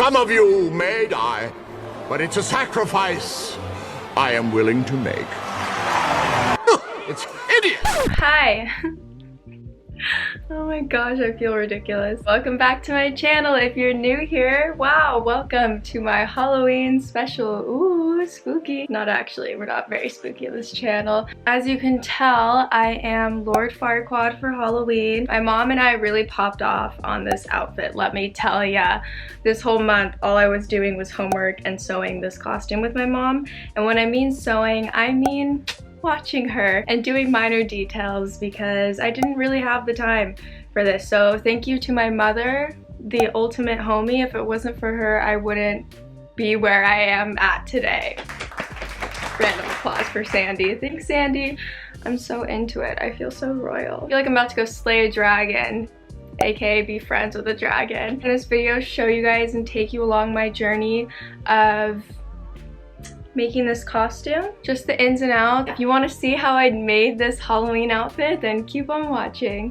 Some of you may die, but it's a sacrifice I am willing to make. It's hideous! Hi! Oh my gosh, I feel ridiculous. Welcome back to my channel. If you're new here, wow, welcome to my Halloween special. Ooh, spooky. Not actually, we're not very spooky on this channel. As you can tell, I am Lord Farquaad for Halloween. My mom and I really popped off on this outfit, let me tell ya. This whole month, all I was doing was homework and sewing this costume with my mom. And when I mean sewing, I mean watching her and doing minor details because I didn't really have the time for this. So thank you to my mother, the ultimate homie. If it wasn't for her, I wouldn't be where I am at today. Random applause for Sandy. Thanks, Sandy. I'm so into it. I feel so royal. I feel like I'm about to go slay a dragon, aka be friends with a dragon. In this video, show you guys and take you along my journey of making this costume, just the ins and outs. If you want to see how I made this Halloween outfit, then keep on watching.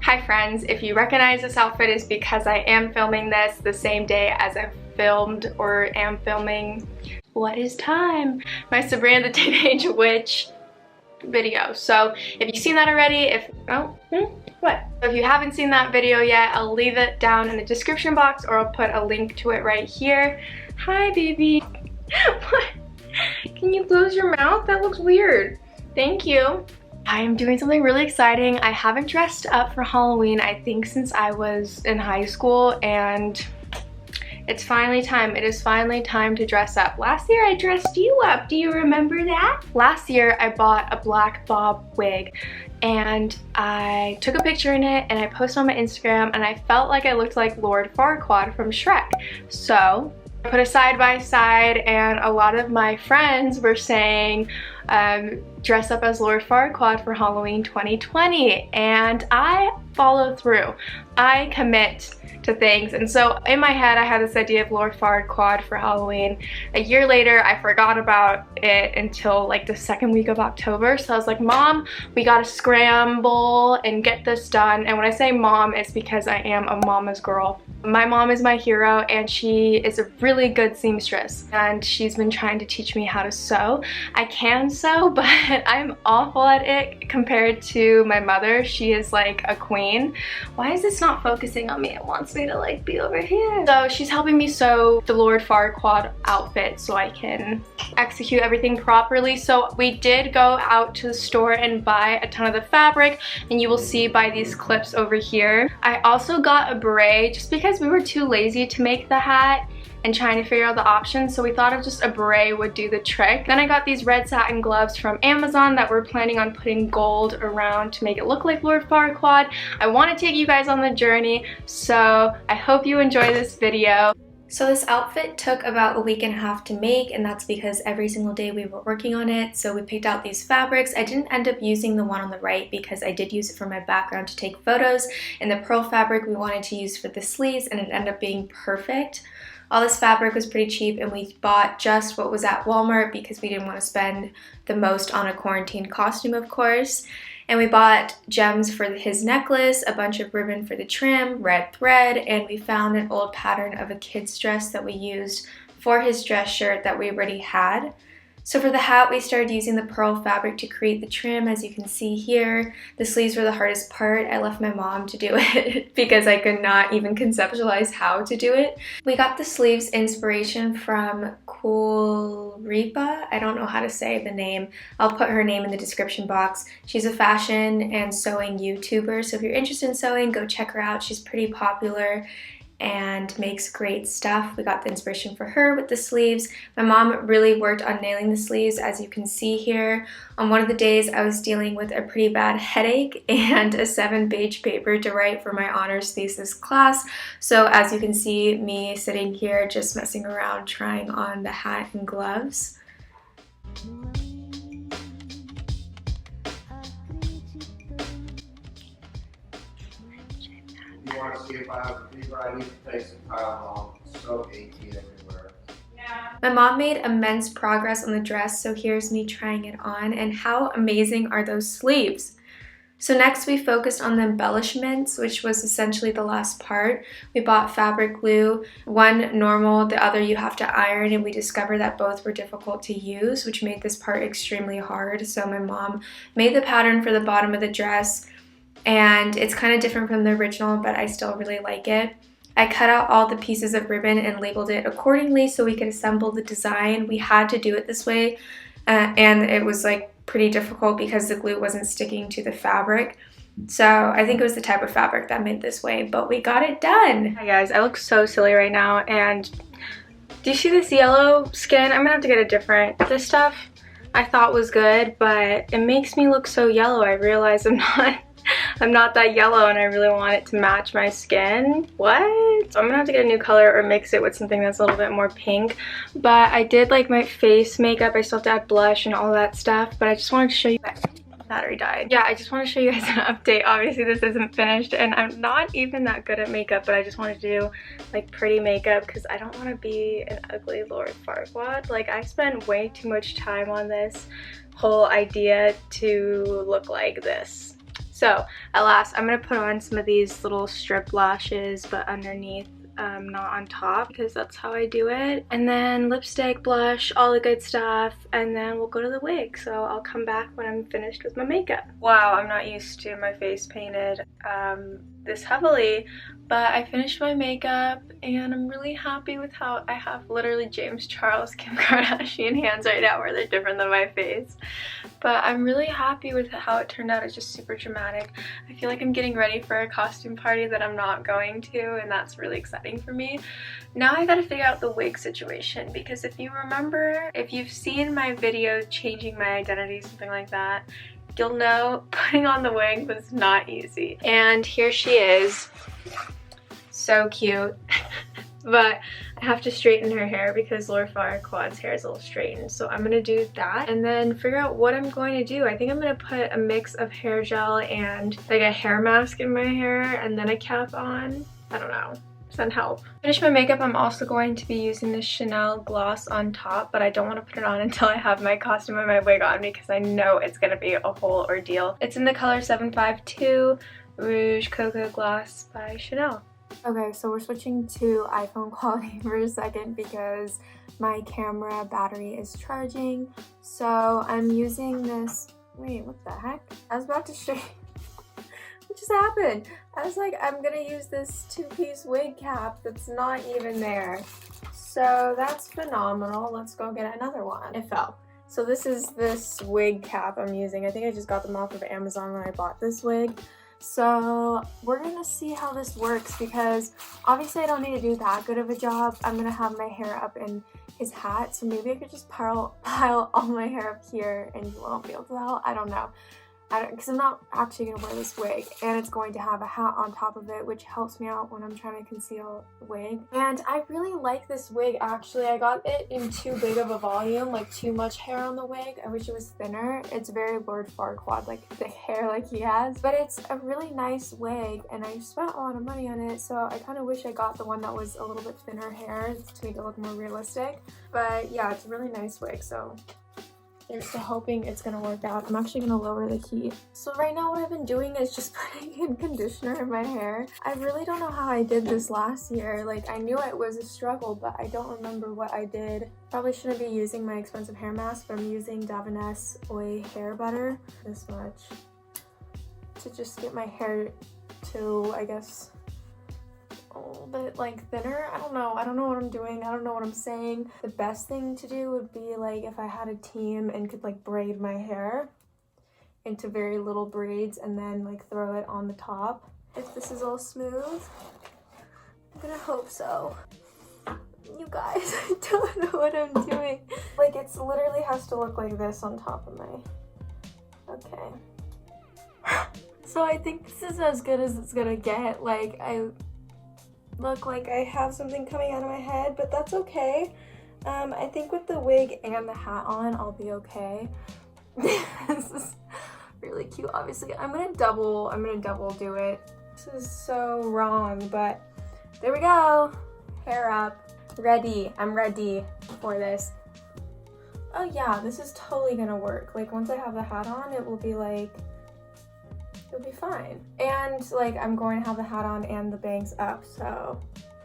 Hi friends, if you recognize this outfit, it's because I am filming this the same day as I filmed or am filming What Is Time? My Sabrina the Teenage Witch video. So if you've seen that already, if you haven't seen that video yet, I'll leave it down in the description box or I'll put a link to it right here. Hi baby. What? Can you close your mouth? That looks weird. Thank you. I am doing something really exciting. I haven't dressed up for Halloween, I think, since I was in high school, and it's finally time. It is finally time to dress up. Last year I dressed you up. Do you remember that? Last year I bought a black bob wig and I took a picture in it and I posted on my Instagram and I felt like I looked like Lord Farquaad from Shrek. So I put it side by side and a lot of my friends were saying dress up as Lord Farquaad for Halloween 2020, and I follow through. I commit to things, and so in my head I had this idea of Lord Farquaad for Halloween. A year later I forgot about it until like the second week of October, so I was like, Mom, we gotta scramble and get this done. And when I say mom, it's because I am a mama's girl. My mom is my hero and she is a really good seamstress and she's been trying to teach me how to sew. I can sew, but I'm awful at it compared to my mother. She is like a queen. Why is this not focusing on me? It wants me to like be over here. So she's helping me sew the Lord Farquaad outfit so I can execute everything properly. So we did go out to the store and buy a ton of the fabric, and you will see by these clips over here. I also got a beret just because we were too lazy to make the hat and trying to figure out the options, so we thought of just a beret would do the trick. Then I got these red satin gloves from Amazon that we're planning on putting gold around to make it look like Lord Farquaad. I want to take you guys on the journey, so I hope you enjoy this video. So this outfit took about a week and a half to make, and that's because every single day we were working on it. So we picked out these fabrics. I didn't end up using the one on the right because I did use it for my background to take photos, and the pearl fabric we wanted to use for the sleeves, and it ended up being perfect. All this fabric was pretty cheap and we bought just what was at Walmart because we didn't want to spend the most on a quarantine costume, of course. And we bought gems for his necklace, a bunch of ribbon for the trim, red thread, and we found an old pattern of a kid's dress that we used for his dress shirt that we already had. So for the hat, we started using the pearl fabric to create the trim, as you can see here. The sleeves were the hardest part. I left my mom to do it because I could not even conceptualize how to do it. We got the sleeves inspiration from Coolirpa. I don't know how to say the name. I'll put her name in the description box. She's a fashion and sewing YouTuber, so if you're interested in sewing, go check her out. She's pretty popular and makes great stuff. We got the inspiration for her with the sleeves. My mom really worked on nailing the sleeves, as you can see here. On one of the days I was dealing with a pretty bad headache and a 7-page paper to write for my honors thesis class. So as you can see, me sitting here just messing around trying on the hat and gloves. You want to see if I have a fever? I need to take some Tylenol. It's so achy everywhere. Yeah, My mom made immense progress on the dress, so here's me trying it on, and how amazing are those sleeves? So next we focused on the embellishments, which was essentially the last part. We bought fabric glue, one normal, the other you have to iron, and we discovered that both were difficult to use, which made this part extremely hard. So my mom made the pattern for the bottom of the dress, and it's kind of different from the original, but I still really like it. I cut out all the pieces of ribbon and labeled it accordingly so we could assemble the design. We had to do it this way, and it was like pretty difficult because the glue wasn't sticking to the fabric. So I think it was the type of fabric that made this way, but we got it done. Hi guys, I look so silly right now, and do you see this yellow skin? I'm gonna have to get a different. This stuff I thought was good, but it makes me look so yellow. I realize I'm not that yellow, and I really want it to match my skin. What? So I'm gonna have to get a new color or mix it with something that's a little bit more pink. But I did like my face makeup. I still have to add blush and all that stuff, but I just wanted to show you guys. Battery died. Yeah, I just want to show you guys an update. Obviously this isn't finished, and I'm not even that good at makeup, but I just want to do like pretty makeup because I don't want to be an ugly Lord Farquaad. Like, I spent way too much time on this whole idea to look like this. So at last, I'm going to put on some of these little strip lashes, but underneath, not on top, because that's how I do it. And then lipstick, blush, all the good stuff, and then we'll go to the wig. So I'll come back when I'm finished with my makeup. Wow, I'm not used to my face painted this heavily, but I finished my makeup and I'm really happy with how I have literally James Charles, Kim Kardashian hands right now, where they're different than my face. But I'm really happy with how it turned out. It's just super dramatic. I feel like I'm getting ready for a costume party that I'm not going to, and that's really exciting for me. Now I gotta figure out the wig situation, because if you remember, if you've seen my video changing my identity, something like that, you'll know putting on the wig was not easy. And here she is. So cute. But I have to straighten her hair because Lord Farquaad's hair is a little straightened. So I'm gonna do that and then figure out what I'm going to do. I think I'm gonna put a mix of hair gel and like a hair mask in my hair and then a cap on. I don't know. Send help. Finish my makeup. I'm also going to be using this Chanel gloss on top, but I don't want to put it on until I have my costume and my wig on because I know it's gonna be a whole ordeal. It's in the color 752 Rouge Cocoa Gloss by Chanel. Okay, so we're switching to iPhone quality for a second because my camera battery is charging. So I'm using this, wait, what the heck? I was about to show you. What just happened? I was like, I'm gonna use this two-piece wig cap that's not even there. So that's phenomenal. Let's go get another one. It fell. So this is this wig cap I'm using. I think I just got them off of Amazon when I bought this wig. So we're gonna see how this works because obviously I don't need to do that good of a job. I'm gonna have my hair up in his hat, so maybe I could just pile all my hair up here and you won't be able to tell. I don't know. Because I'm not actually going to wear this wig, and it's going to have a hat on top of it, which helps me out when I'm trying to conceal the wig. And I really like this wig, actually. I got it in too big of a volume, like too much hair on the wig. I wish it was thinner. It's very Lord Farquaad, like thick hair like he has. But it's a really nice wig, and I spent a lot of money on it, so I kind of wish I got the one that was a little bit thinner hair to make it look more realistic. But yeah, it's a really nice wig, so here's to hoping it's gonna work out. I'm actually gonna lower the heat. So right now what I've been doing is just putting in conditioner in my hair. I really don't know how I did this last year. Like, I knew it was a struggle, but I don't remember what I did. Probably shouldn't be using my expensive hair mask, but I'm using Davines Oil Hair Butter, this much, to just get my hair to, I guess, a little bit like thinner. I don't know what I'm doing. I don't know what I'm saying. The best thing to do would be like if I had a team and could like braid my hair into very little braids and then like throw it on the top. If this is all smooth, I'm gonna hope so. You guys, I don't know what I'm doing. Like, it's literally has to look like this on top of my, okay. So I think this is as good as it's gonna get. Like, I look like I have something coming out of my head, but that's okay. I think with the wig and the hat on, I'll be okay. This is really cute. Obviously, I'm gonna double do it. This is so wrong, but there we go. Hair up. Ready. I'm ready. before this. Oh yeah, this is totally gonna work. Like once I have the hat on, it will be like, it'll be fine. And like I'm going to have the hat on and the bangs up, so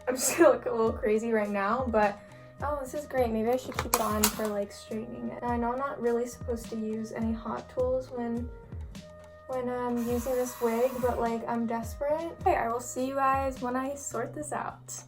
I'm just gonna look a little crazy right now, but oh, this is great. Maybe I should keep it on for like straightening it. And I know I'm not really supposed to use any hot tools when I'm using this wig, but like I'm desperate. Okay, I will see you guys when I sort this out.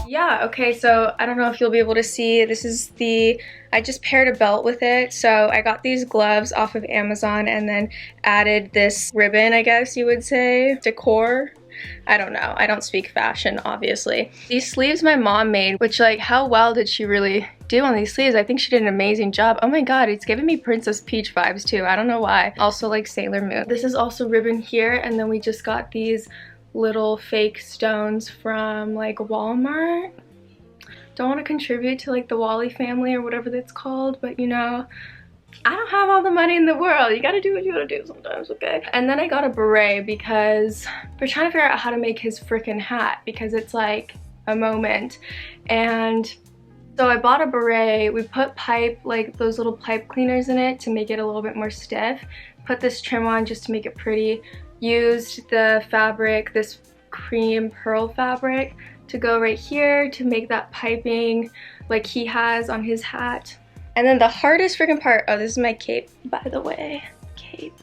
Yeah, okay, so I don't know if you'll be able to see, this is I just paired a belt with it. So I got these gloves off of Amazon and then added this ribbon, I guess you would say, decor. I don't know, I don't speak fashion, obviously. These sleeves my mom made, which like, how well did she really do on these sleeves? I think she did an amazing job. Oh my god, it's giving me Princess Peach vibes too, I don't know why. Also like Sailor Moon. This is also ribbon here, and then we just got these little fake stones from like Walmart. Don't want to contribute to like the Wally family or whatever that's called, but you know, I don't have all the money in the world. You gotta do what you gotta do sometimes, okay? And then I got a beret because we're trying to figure out how to make his frickin' hat because it's like a moment. And so I bought a beret. We put pipe, like those little pipe cleaners in it to make it a little bit more stiff. Put this trim on just to make it pretty. Used the fabric, this cream pearl fabric, to go right here to make that piping like he has on his hat. And then the hardest freaking part, oh, this is my cape, by the way, cape.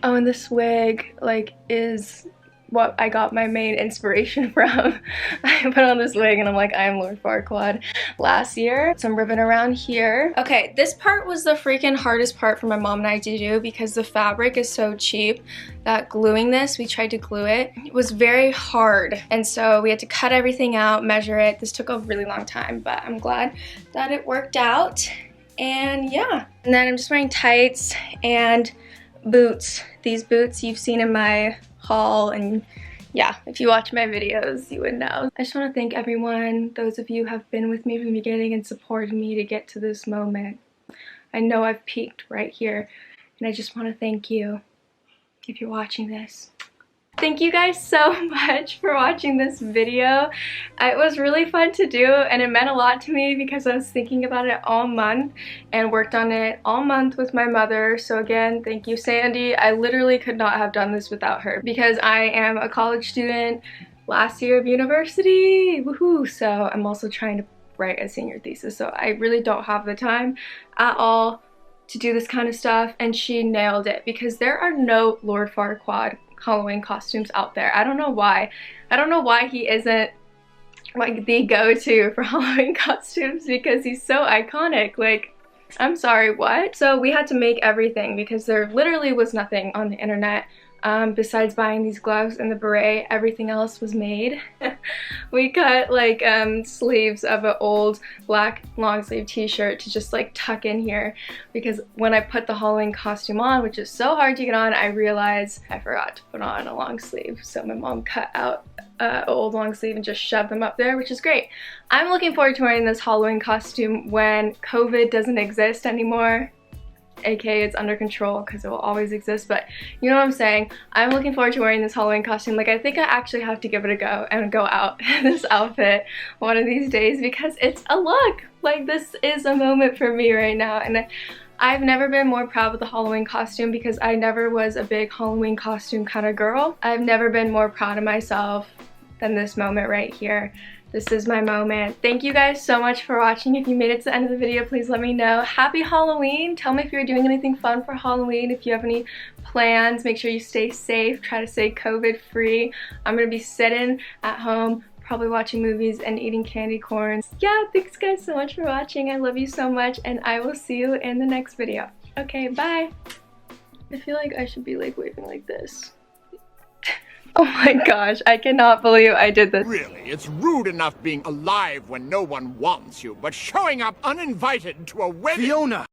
Oh, and this wig like is what I got my main inspiration from. I put on this wig and I'm like, I am Lord Farquaad last year. Some ribbon around here. Okay, this part was the freaking hardest part for my mom and I to do because the fabric is so cheap that gluing this, we tried to glue it, it was very hard. And so we had to cut everything out, measure it. This took a really long time, but I'm glad that it worked out. And yeah. And then I'm just wearing tights and boots. These boots you've seen in my haul, and yeah, if you watch my videos you would know. I just want to thank everyone, those of you who have been with me from the beginning and supported me to get to this moment. I know I've peaked right here, and I just want to thank you if you're watching this. Thank you guys so much for watching this video. It was really fun to do, and it meant a lot to me because I was thinking about it all month and worked on it all month with my mother. So again, thank you, Sandy. I literally could not have done this without her because I am a college student, last year of university, woohoo! So I'm also trying to write a senior thesis, so I really don't have the time at all to do this kind of stuff, and she nailed it because there are no Lord Farquaad Halloween costumes out there. I don't know why. I don't know why he isn't like the go-to for Halloween costumes because he's so iconic. Like, I'm sorry, what? So we had to make everything because there literally was nothing on the internet besides buying these gloves and the beret. Everything else was made. We cut like sleeves of an old black long sleeve t-shirt to just like tuck in here because when I put the Halloween costume on, which is so hard to get on, I realized I forgot to put on a long sleeve. So my mom cut out an old long sleeve and just shoved them up there, which is great. I'm looking forward to wearing this Halloween costume when COVID doesn't exist anymore. aka it's under control because it will always exist, but you know what I'm saying. I'm looking forward to wearing this Halloween costume. Like, I think I actually have to give it a go and go out in this outfit one of these days because it's a look. Like, this is a moment for me right now, and I've never been more proud with the Halloween costume because I never was a big Halloween costume kind of girl. I've never been more proud of myself than this moment right here. This is my moment. Thank you guys so much for watching. If you made it to the end of the video, please let me know. Happy Halloween. Tell me if you're doing anything fun for Halloween. If you have any plans, make sure you stay safe. Try to stay COVID free. I'm gonna be sitting at home, probably watching movies and eating candy corns. Yeah, thanks guys so much for watching. I love you so much, and I will see you in the next video. Okay, bye. I feel like I should be like waving like this. Oh my gosh, I cannot believe I did this. Really, it's rude enough being alive when no one wants you, but showing up uninvited to a wedding— Fiona!